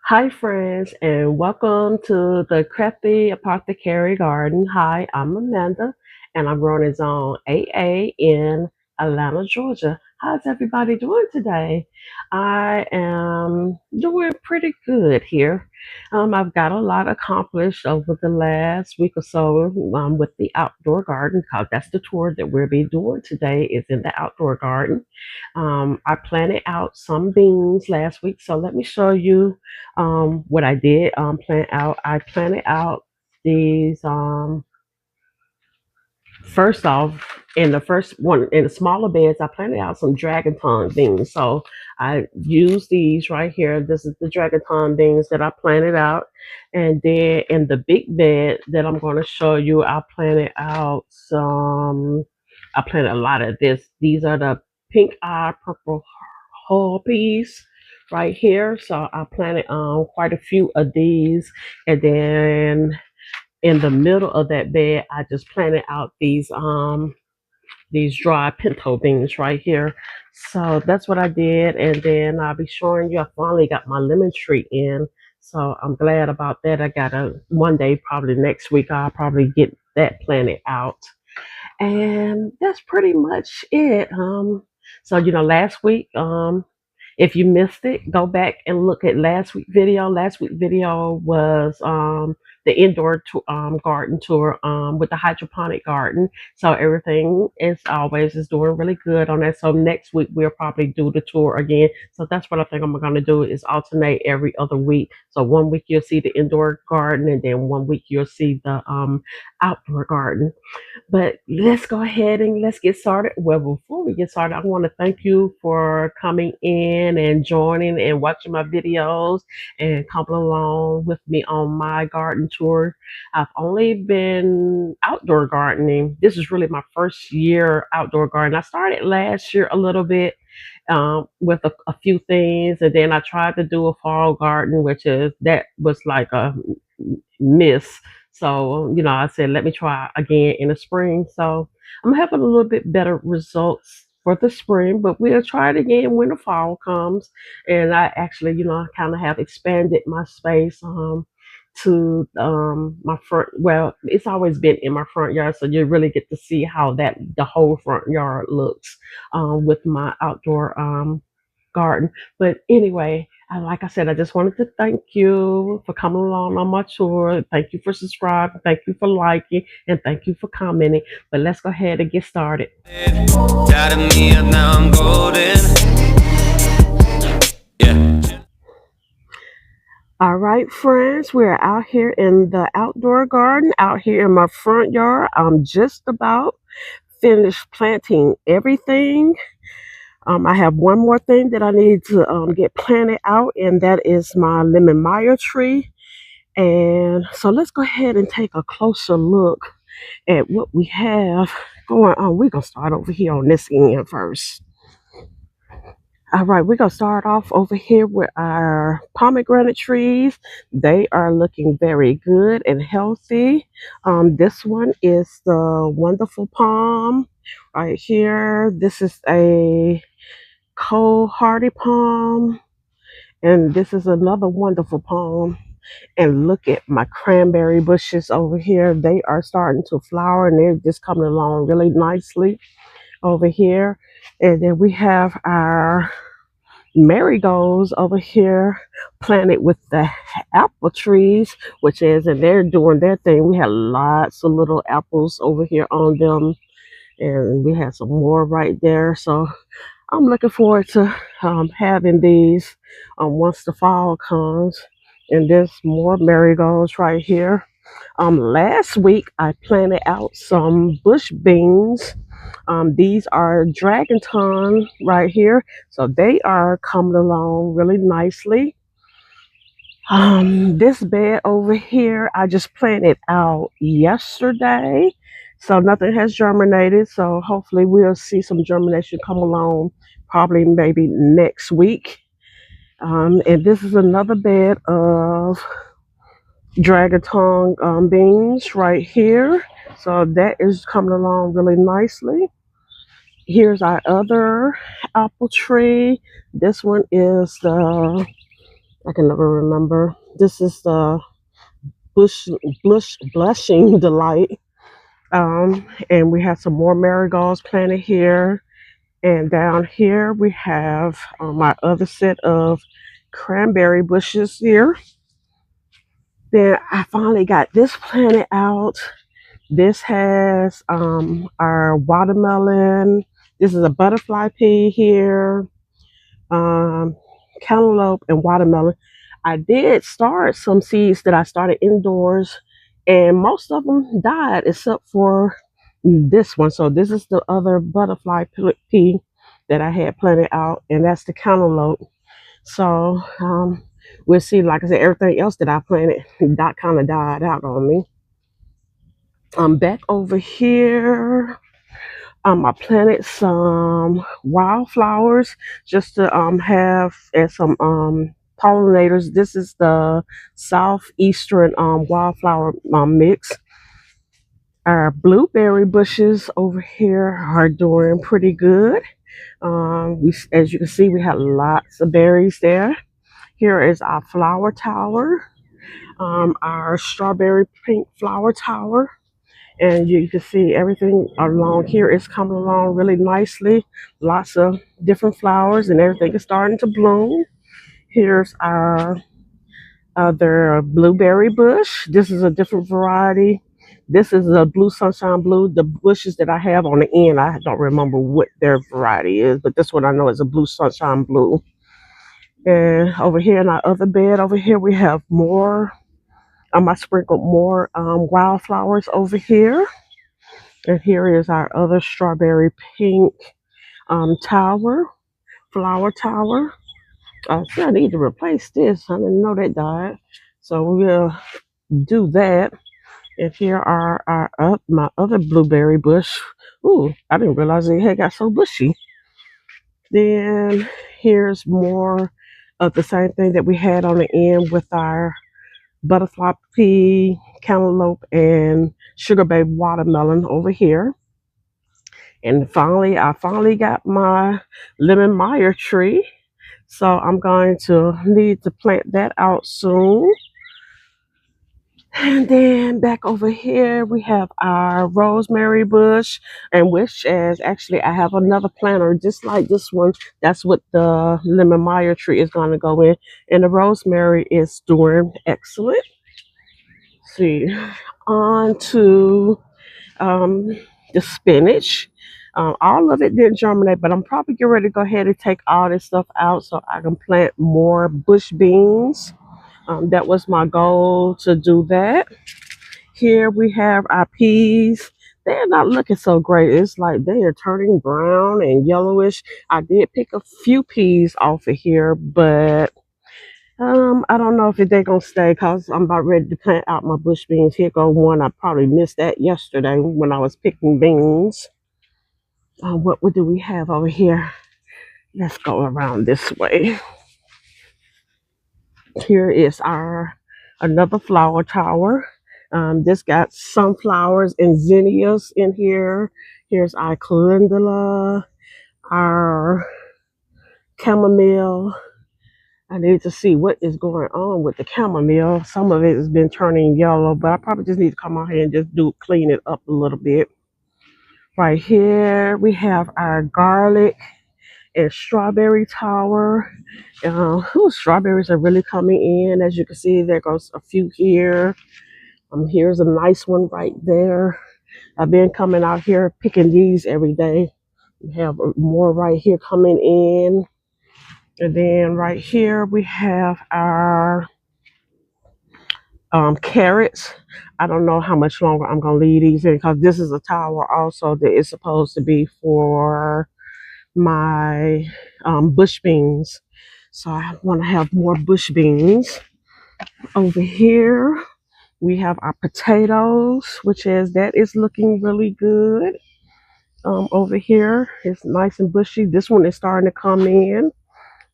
Hi, friends, and welcome to the Crafty Apothecary Garden. Hi, I'm Amanda, and I'm growing in Zone AA in Atlanta, Georgia. How's everybody doing today? I am doing pretty good here. I've got a lot accomplished over the last week or so with the outdoor garden, because that's the tour that we'll be doing today is in the outdoor garden. I planted out some beans last week, so let me show you what I did plant out. I planted out these first off in the first one in the smaller beds. I planted out some dragon tongue beans. So I used these right here. This is the dragon tongue beans that I planted out, and then in the big bed that I'm going to show you, I planted out some. I planted a lot of this. These are the pink eye purple whole peas right here. So I planted quite a few of these, and then in the middle of that bed, I just planted out these dry pinto beans right here. So that's what I did, and then I'll be showing you. I finally got my lemon tree in, so I'm glad about that. I got a one day, probably next week, I'll probably get that planted out, and that's pretty much it. So last week, if you missed it, go back and look at last week's video. Last week's video was the indoor garden tour with the hydroponic garden. So everything is always is doing really good on that. So next week we'll probably do the tour again. So that's what I think I'm going to do is alternate every other week. So one week you'll see the indoor garden, and then one week you'll see the outdoor garden. But let's go ahead and let's get started. Well, before we get started, I want to thank you for coming in and joining and watching my videos and coming along with me on my garden tour. I've only been outdoor gardening. This is really my first year outdoor gardening. I started last year a little bit with a few things, and then I tried to do a fall garden, that was like a miss. So, I said, let me try again in the spring. So I'm having a little bit better results for the spring, but we'll try it again when the fall comes. And I actually, I kind of have expanded my space to my front. Well, it's always been in my front yard, so you really get to see how the whole front yard looks with my outdoor garden. But anyway, like I said, I just wanted to thank you for coming along on my tour. Thank you for subscribing. Thank you for liking. And thank you for commenting. But let's go ahead and get started. Doubted me, and now I'm golden. Yeah. All right, friends, we're out here in the outdoor garden, out here in my front yard. I'm just about finished planting everything. I have one more thing that I need to get planted out, and that is my lemon Meyer tree. And so let's go ahead and take a closer look at what we have going on. We're going to start over here on this end first. All right, we're going to start off over here with our pomegranate trees. They are looking very good and healthy. This one is the Wonderful Palm right here. This is a Cold Hardy Palm, and this is another Wonderful Palm. And look at my cranberry bushes over here. They are starting to flower, and they're just coming along really nicely over here. And then we have our marigolds over here planted with the apple trees, and they're doing their thing. We had lots of little apples over here on them, and we had some more right there. So I'm looking forward to having these once the fall comes. And there's more marigolds right here. Last week I planted out some bush beans. These are dragon tongue right here, so they are coming along really nicely. This bed over here I just planted out yesterday, so nothing has germinated. So hopefully we'll see some germination come along probably maybe next week. And this is another bed of dragon tongue beans right here, so that is coming along really nicely. Here's our other apple tree. This one is the I can never remember. This is the blushing delight. And we have some more marigolds planted here. And down here we have my other set of cranberry bushes here. Then I finally got this planted out. This has our watermelon. This is a butterfly pea here, um, cantaloupe, and watermelon. I did start some seeds that I started indoors, and most of them died except for this one. So this is the other butterfly pea that I had planted out, and that's the cantaloupe. So we'll see. Like I said, everything else that I planted that kind of died out on me. I'm back over here. I planted some wildflowers just to have as some pollinators. This is the southeastern wildflower mix. Our blueberry bushes over here are doing pretty good. As you can see, we have lots of berries there. Here is our flower tower, our strawberry pink flower tower. And you can see everything along here is coming along really nicely. Lots of different flowers and everything is starting to bloom. Here's our other blueberry bush. This is a different variety. This is a blue sunshine blue. The bushes that I have on the end, I don't remember what their variety is, but this one I know is a blue sunshine blue. And over here in our other bed, over here we have more. I sprinkled more wildflowers over here. And here is our other strawberry pink tower, flower tower. See, I need to replace this. I didn't know that died. So we'll do that. And here are my other blueberry bush. Ooh, I didn't realize it had got so bushy. Then here's more of the same thing that we had on the end with our butterfly pea, cantaloupe, and sugar babe watermelon over here. And finally, I finally got my lemon Meyer tree. So I'm going to need to plant that out soon. And then back over here, we have our rosemary bush, and which is actually, I have another planter just like this one. That's what the lemon Meyer tree is going to go in. And the rosemary is doing excellent. Let's see, on to the spinach. All of it didn't germinate, but I'm probably getting ready to go ahead and take all this stuff out so I can plant more bush beans. That was my goal, to do that. Here we have our peas. They're not looking so great. It's like they are turning brown and yellowish. I did pick a few peas off of here, but I don't know if they're gonna stay because I'm about ready to plant out my bush beans. Here go one. I probably missed that yesterday when I was picking beans. What do we have over here? Let's go around this way. Here is our another flower tower. This got sunflowers and zinnias in here. Here's our calendula, our chamomile. I need to see what is going on with the chamomile. Some of it has been turning yellow, but I probably just need to come out here and just clean it up a little bit. Right here, we have our garlic and strawberry tower. Strawberries are really coming in. As you can see, there goes a few here. Here's a nice one right there. I've been coming out here picking these every day. We have more right here coming in. And then right here we have our carrots. I don't know how much longer I'm going to leave these in because this is a tower also that is supposed to be for my bush beans. So I want to have more bush beans. Over here we have our potatoes, that is looking really good. Over here it's nice and bushy. This one is starting to come in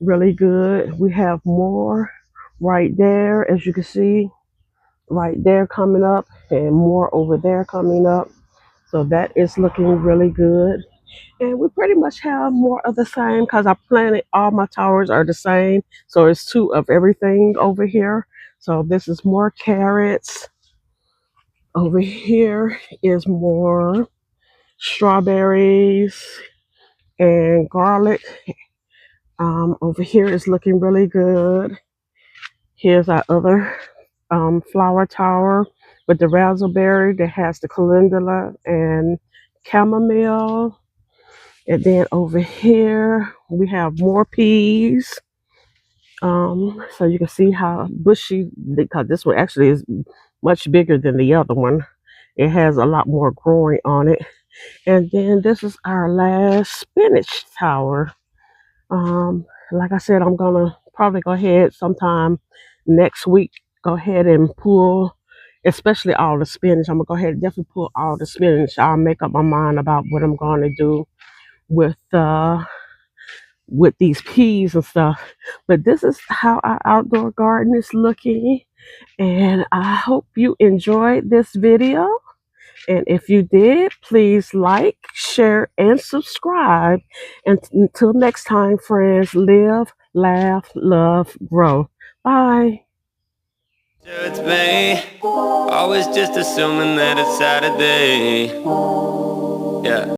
really good. We have more right there, as you can see, right there coming up, and more over there coming up. So that is looking really good. And we pretty much have more of the same because I planted all my towers are the same. So it's two of everything over here. So this is more carrots. Over here is more strawberries and garlic. Over here is looking really good. Here's our other flower tower with the raspberry that has the calendula and chamomile. And then over here we have more peas. So you can see how bushy, because this one actually is much bigger than the other one. It has a lot more growing on it. And then this is our last spinach tower. Like I said, I'm gonna probably go ahead sometime next week. Go ahead and pull, especially all the spinach. I'm gonna go ahead and definitely pull all the spinach. I'll make up my mind about what I'm gonna do with these peas and stuff. But this is how our outdoor garden is looking, and I hope you enjoyed this video. And if you did, please like, share, and subscribe. And until next time, friends, live, laugh, love, grow. Bye. It's me. Always just assuming that it's Saturday. Yeah.